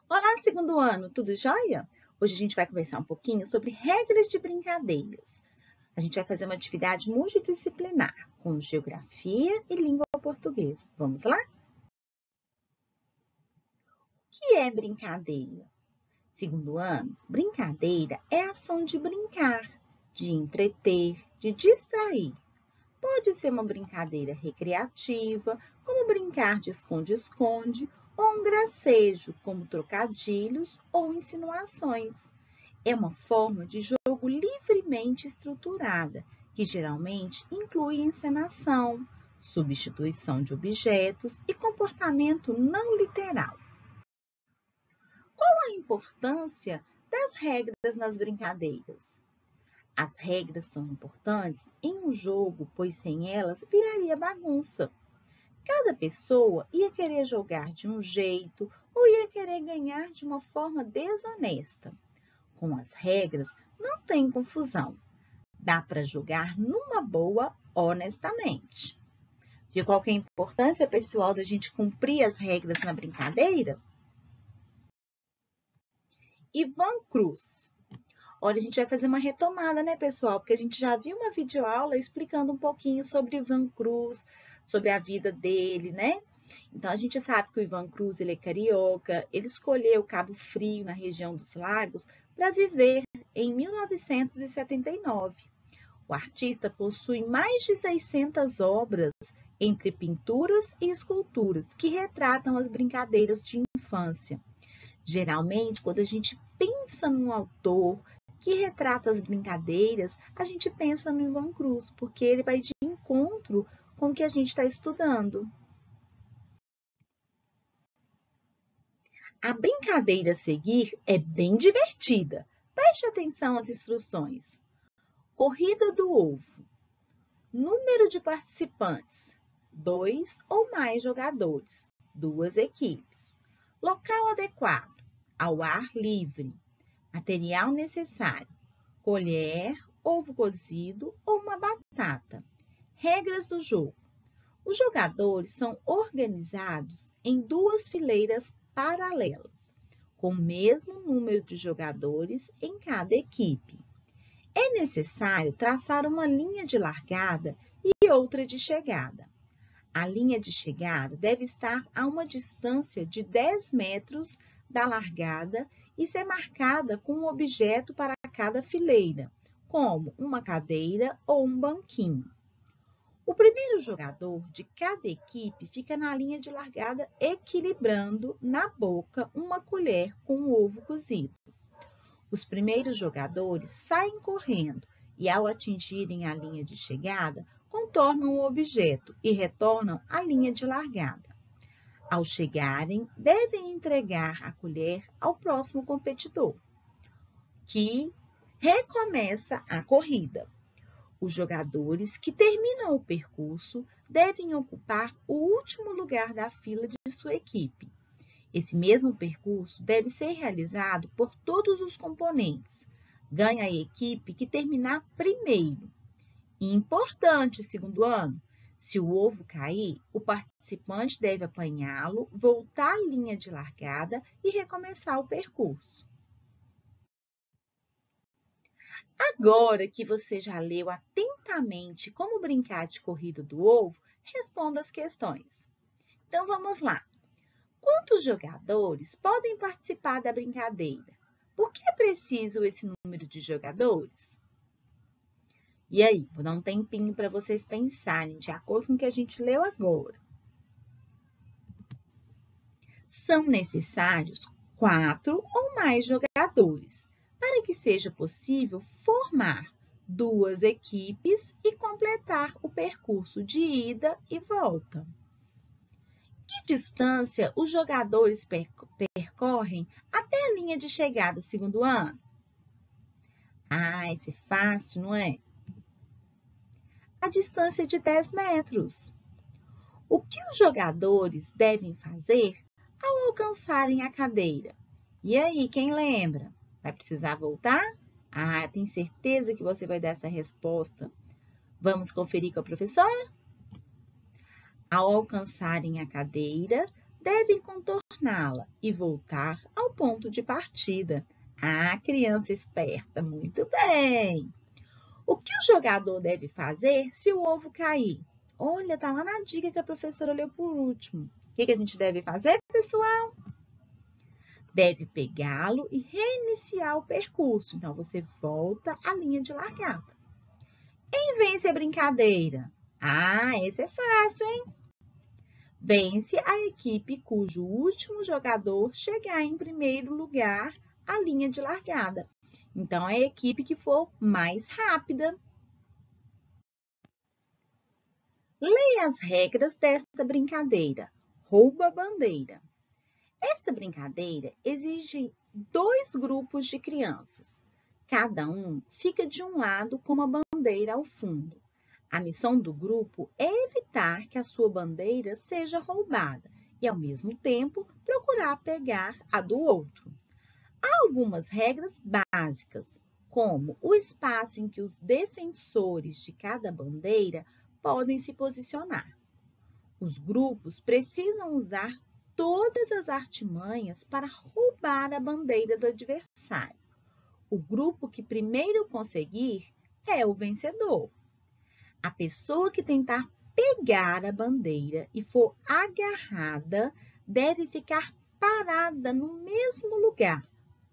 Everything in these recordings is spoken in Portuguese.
Olá, segundo ano, tudo jóia? Hoje a gente vai conversar um pouquinho sobre regras de brincadeiras. A gente vai fazer uma atividade multidisciplinar com geografia e língua portuguesa. Vamos lá? O que é brincadeira? Segundo ano, brincadeira é a ação de brincar, de entreter, de distrair. Pode ser uma brincadeira recreativa, como brincar de esconde-esconde, ou um gracejo, como trocadilhos ou insinuações. É uma forma de jogo livremente estruturada, que geralmente inclui encenação, substituição de objetos e comportamento não literal. Qual a importância das regras nas brincadeiras? As regras são importantes em um jogo, pois sem elas viraria bagunça. Cada pessoa ia querer jogar de um jeito ou ia querer ganhar de uma forma desonesta. Com as regras, não tem confusão. Dá para jogar numa boa, honestamente. Viu qual que é a importância, pessoal, da gente cumprir as regras na brincadeira? Ivan Cruz. Olha, a gente vai fazer uma retomada, né, pessoal? Porque a gente já viu uma videoaula explicando um pouquinho sobre Ivan Cruz, sobre a vida dele, né? Então, a gente sabe que o Ivan Cruz, ele é carioca, ele escolheu Cabo Frio, na região dos Lagos, para viver em 1979. O artista possui mais de 600 obras, entre pinturas e esculturas, que retratam as brincadeiras de infância. Geralmente, quando a gente pensa num autor que retrata as brincadeiras, a gente pensa no Ivan Cruz, porque ele vai de encontro com o que a gente está estudando. A brincadeira a seguir é bem divertida. Preste atenção às instruções. Corrida do ovo. Número de participantes: 2 ou mais jogadores, 2 equipes. Local adequado: ao ar livre. Material necessário: colher, ovo cozido ou uma batata. Regras do jogo: os jogadores são organizados em 2 fileiras paralelas, com o mesmo número de jogadores em cada equipe. É necessário traçar uma linha de largada e outra de chegada. A linha de chegada deve estar a uma distância de 10 metros da largada e ser marcada com um objeto para cada fileira, como uma cadeira ou um banquinho. O primeiro jogador de cada equipe fica na linha de largada equilibrando na boca uma colher com o ovo cozido. Os primeiros jogadores saem correndo e, ao atingirem a linha de chegada, contornam o objeto e retornam à linha de largada. Ao chegarem, devem entregar a colher ao próximo competidor, que recomeça a corrida. Os jogadores que terminam o percurso devem ocupar o último lugar da fila de sua equipe. Esse mesmo percurso deve ser realizado por todos os componentes. Ganha a equipe que terminar primeiro. E importante, segundo ano, se o ovo cair, o participante deve apanhá-lo, voltar à linha de largada e recomeçar o percurso. Agora que você já leu atentamente como brincar de corrida do ovo, responda as questões. Então, vamos lá. Quantos jogadores podem participar da brincadeira? Por que é preciso esse número de jogadores? E aí, vou dar um tempinho para vocês pensarem, de acordo com o que a gente leu agora. São necessários 4 ou mais jogadores, para que seja possível formar 2 equipes e completar o percurso de ida e volta. Que distância os jogadores percorrem até a linha de chegada, segundo ano? Ah, esse é fácil, não é? A distância é de 10 metros. O que os jogadores devem fazer ao alcançarem a cadeira? E aí, quem lembra? Vai precisar voltar? Ah, tenho certeza que você vai dar essa resposta. Vamos conferir com a professora? Ao alcançarem a cadeira, devem contorná-la e voltar ao ponto de partida. Ah, criança esperta, muito bem! O que o jogador deve fazer se o ovo cair? Olha, tá lá na dica que a professora leu por último. O que a gente deve fazer, pessoal? Deve pegá-lo e reiniciar o percurso. Então, você volta à linha de largada. Quem vence a brincadeira? Ah, esse é fácil, hein? Vence a equipe cujo último jogador chegar em primeiro lugar à linha de largada. Então, é a equipe que for mais rápida. Leia as regras desta brincadeira. Rouba a bandeira. Esta brincadeira exige 2 grupos de crianças. Cada um fica de um lado com uma bandeira ao fundo. A missão do grupo é evitar que a sua bandeira seja roubada e, ao mesmo tempo, procurar pegar a do outro. Há algumas regras básicas, como o espaço em que os defensores de cada bandeira podem se posicionar. Os grupos precisam usar todas as artimanhas para roubar a bandeira do adversário. O grupo que primeiro conseguir é o vencedor. A pessoa que tentar pegar a bandeira e for agarrada deve ficar parada no mesmo lugar,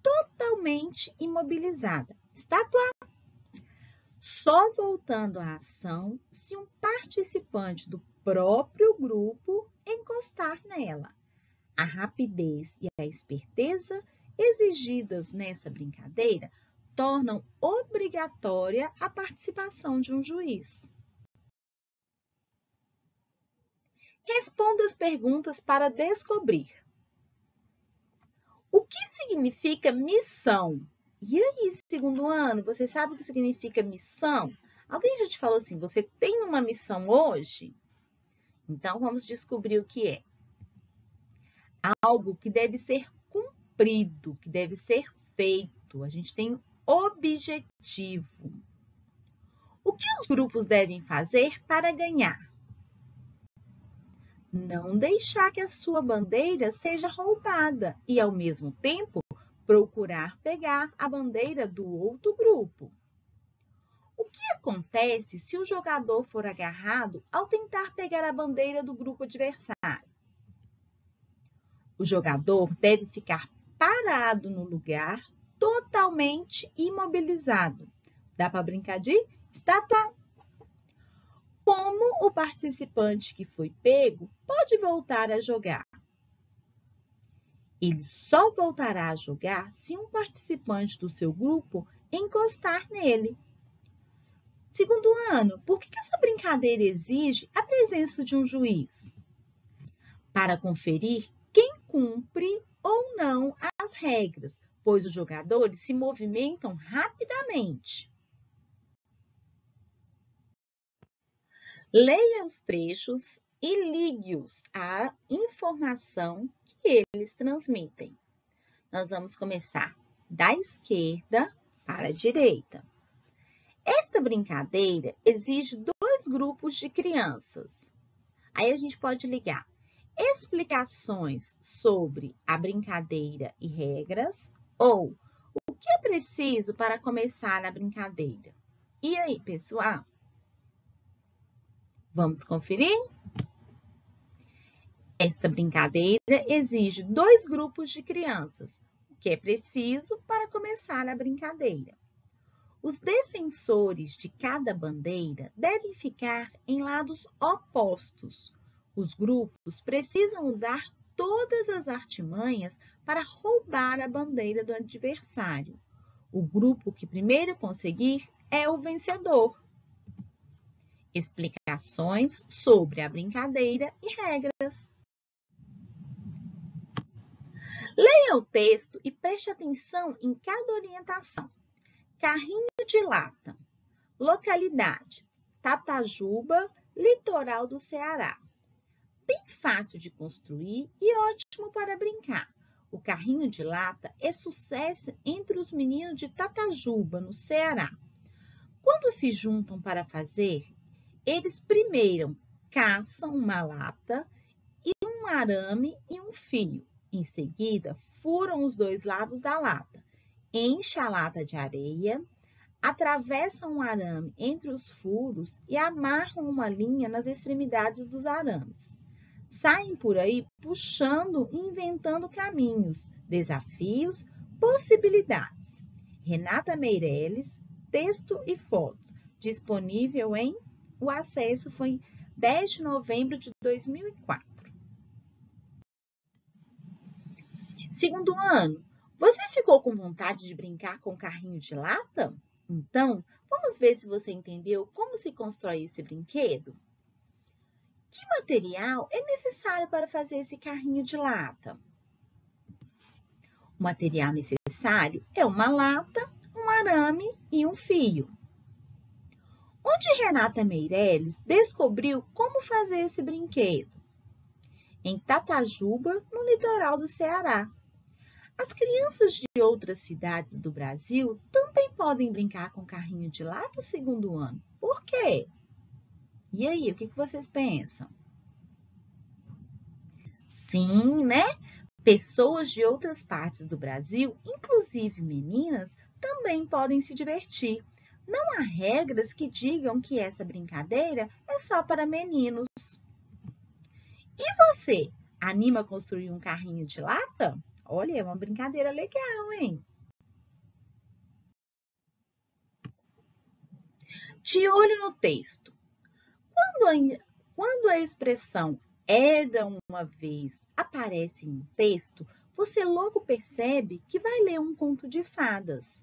totalmente imobilizada. Estátua. Só voltando à ação se um participante do próprio grupo encostar nela. A rapidez e a esperteza exigidas nessa brincadeira tornam obrigatória a participação de um juiz. Responda as perguntas para descobrir. O que significa missão? E aí, segundo ano, você sabe o que significa missão? Alguém já te falou assim, você tem uma missão hoje? Então, vamos descobrir o que é. Algo que deve ser cumprido, que deve ser feito. A gente tem um objetivo. O que os grupos devem fazer para ganhar? Não deixar que a sua bandeira seja roubada e, ao mesmo tempo, procurar pegar a bandeira do outro grupo. O que acontece se o jogador for agarrado ao tentar pegar a bandeira do grupo adversário? O jogador deve ficar parado no lugar, totalmente imobilizado. Dá para brincar de estátua? Como o participante que foi pego pode voltar a jogar? Ele só voltará a jogar se um participante do seu grupo encostar nele. Segundo ano, por que essa brincadeira exige a presença de um juiz? Para conferir quem cumpre ou não as regras, pois os jogadores se movimentam rapidamente. Leia os trechos e ligue-os à informação que eles transmitem. Nós vamos começar da esquerda para a direita. Esta brincadeira exige 2 grupos de crianças. Aí a gente pode ligar explicações sobre a brincadeira e regras ou o que é preciso para começar a brincadeira. E aí, pessoal? Vamos conferir? Esta brincadeira exige 2 grupos de crianças, o que é preciso para começar a brincadeira. Os defensores de cada bandeira devem ficar em lados opostos. Os grupos precisam usar todas as artimanhas para roubar a bandeira do adversário. O grupo que primeiro conseguir é o vencedor. Explicações sobre a brincadeira e regras. Leia o texto e preste atenção em cada orientação. Carrinho de lata. Localidade: Tatajuba, litoral do Ceará. Bem fácil de construir e ótimo para brincar. O carrinho de lata é sucesso entre os meninos de Tatajuba, no Ceará. Quando se juntam para fazer, eles primeiro caçam uma lata e uma arame e um fio. Em seguida, furam os dois lados da lata. Enche a lata de areia, atravessam um arame entre os furos e amarram uma linha nas extremidades dos arames. Saem por aí puxando e inventando caminhos, desafios, possibilidades. Renata Meirelles, texto e fotos, disponível em... O acesso foi em 10 de novembro de 2004. Segundo ano, você ficou com vontade de brincar com carrinho de lata? Então, vamos ver se você entendeu como se constrói esse brinquedo? Que material é necessário para fazer esse carrinho de lata? O material necessário é uma lata, um arame e um fio. Onde Renata Meirelles descobriu como fazer esse brinquedo? Em Tatajuba, no litoral do Ceará. As crianças de outras cidades do Brasil também podem brincar com carrinho de lata segundo ano. Por quê? E aí, o que vocês pensam? Sim, né? Pessoas de outras partes do Brasil, inclusive meninas, também podem se divertir. Não há regras que digam que essa brincadeira é só para meninos. E você, anima a construir um carrinho de lata? Olha, é uma brincadeira legal, hein? De olho no texto. Quando a expressão era uma vez aparece em um texto, você logo percebe que vai ler um conto de fadas.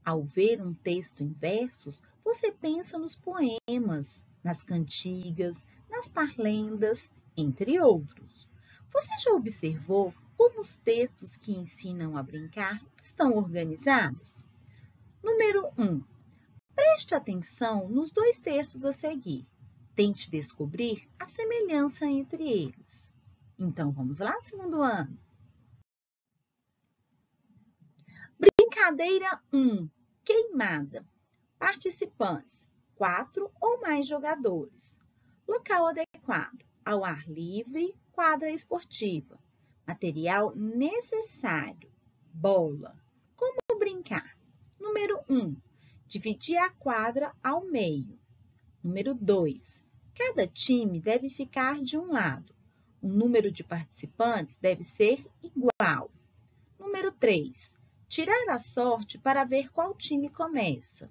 Ao ver um texto em versos, você pensa nos poemas, nas cantigas, nas parlendas, entre outros. Você já observou como os textos que ensinam a brincar estão organizados? Número 1. Preste atenção nos dois textos a seguir. Tente descobrir a semelhança entre eles. Então, vamos lá, segundo ano. Brincadeira 1. Queimada. Participantes: 4 ou mais jogadores. Local adequado: ao ar livre, quadra esportiva. Material necessário: bola. Como brincar? Número 1. Dividir a quadra ao meio. Número 2. Cada time deve ficar de um lado. O número de participantes deve ser igual. Número 3. Tirar a sorte para ver qual time começa.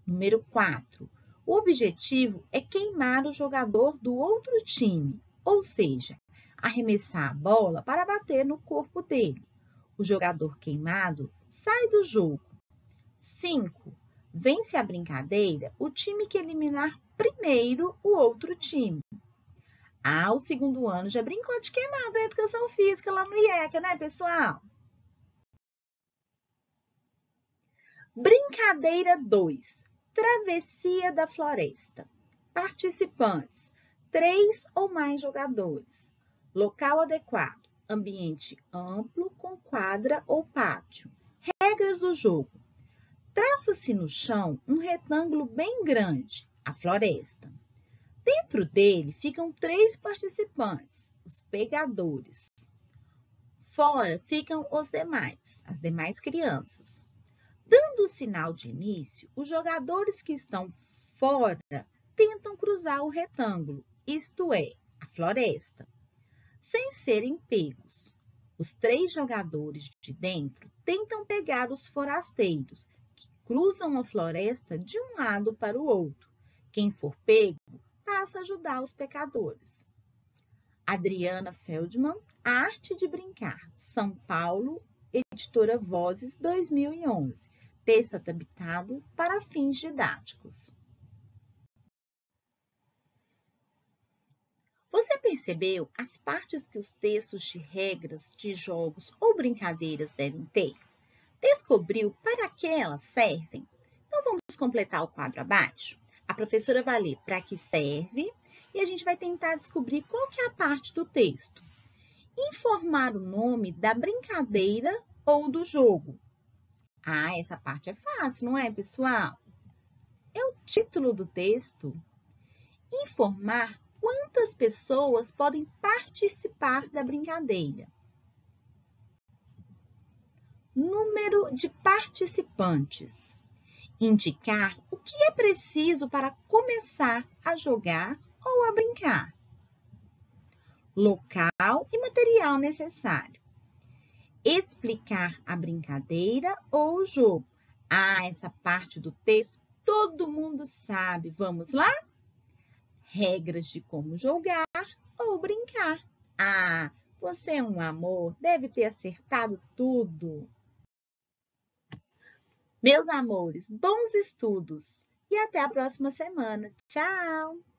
Número 4. O objetivo é queimar o jogador do outro time, ou seja, arremessar a bola para bater no corpo dele. O jogador queimado sai do jogo. 5. Vence a brincadeira o time que eliminar primeiro o outro time. O segundo ano já brincou de queimada na educação física lá no IECA, né, pessoal? Brincadeira 2. Travessia da floresta. Participantes: 3 ou mais jogadores. Local adequado: ambiente amplo com quadra ou pátio. Regras do jogo: traça-se no chão um retângulo bem grande, a floresta. Dentro dele ficam 3 participantes, os pegadores. Fora ficam os demais, as demais crianças. Dando o sinal de início, os jogadores que estão fora tentam cruzar o retângulo, isto é, a floresta, sem serem pegos. Os 3 jogadores de dentro tentam pegar os forasteiros, que cruzam a floresta de um lado para o outro. Quem for pego, passa a ajudar os pecadores. Adriana Feldman, A Arte de Brincar, São Paulo, Editora Vozes, 2011. Texto adaptado para fins didáticos. Você percebeu as partes que os textos de regras, de jogos ou brincadeiras devem ter? Descobriu para que elas servem? Então, vamos completar o quadro abaixo? A professora vai ler para que serve e a gente vai tentar descobrir qual que é a parte do texto. Informar o nome da brincadeira ou do jogo. Essa parte é fácil, não é, pessoal? É o título do texto. Informar quantas pessoas podem participar da brincadeira? Número de participantes. Indicar o que é preciso para começar a jogar ou a brincar. Local e material necessário. Explicar a brincadeira ou o jogo. Essa parte do texto todo mundo sabe. Vamos lá? Regras de como jogar ou brincar. Você é um amor, deve ter acertado tudo. Meus amores, bons estudos e até a próxima semana. Tchau!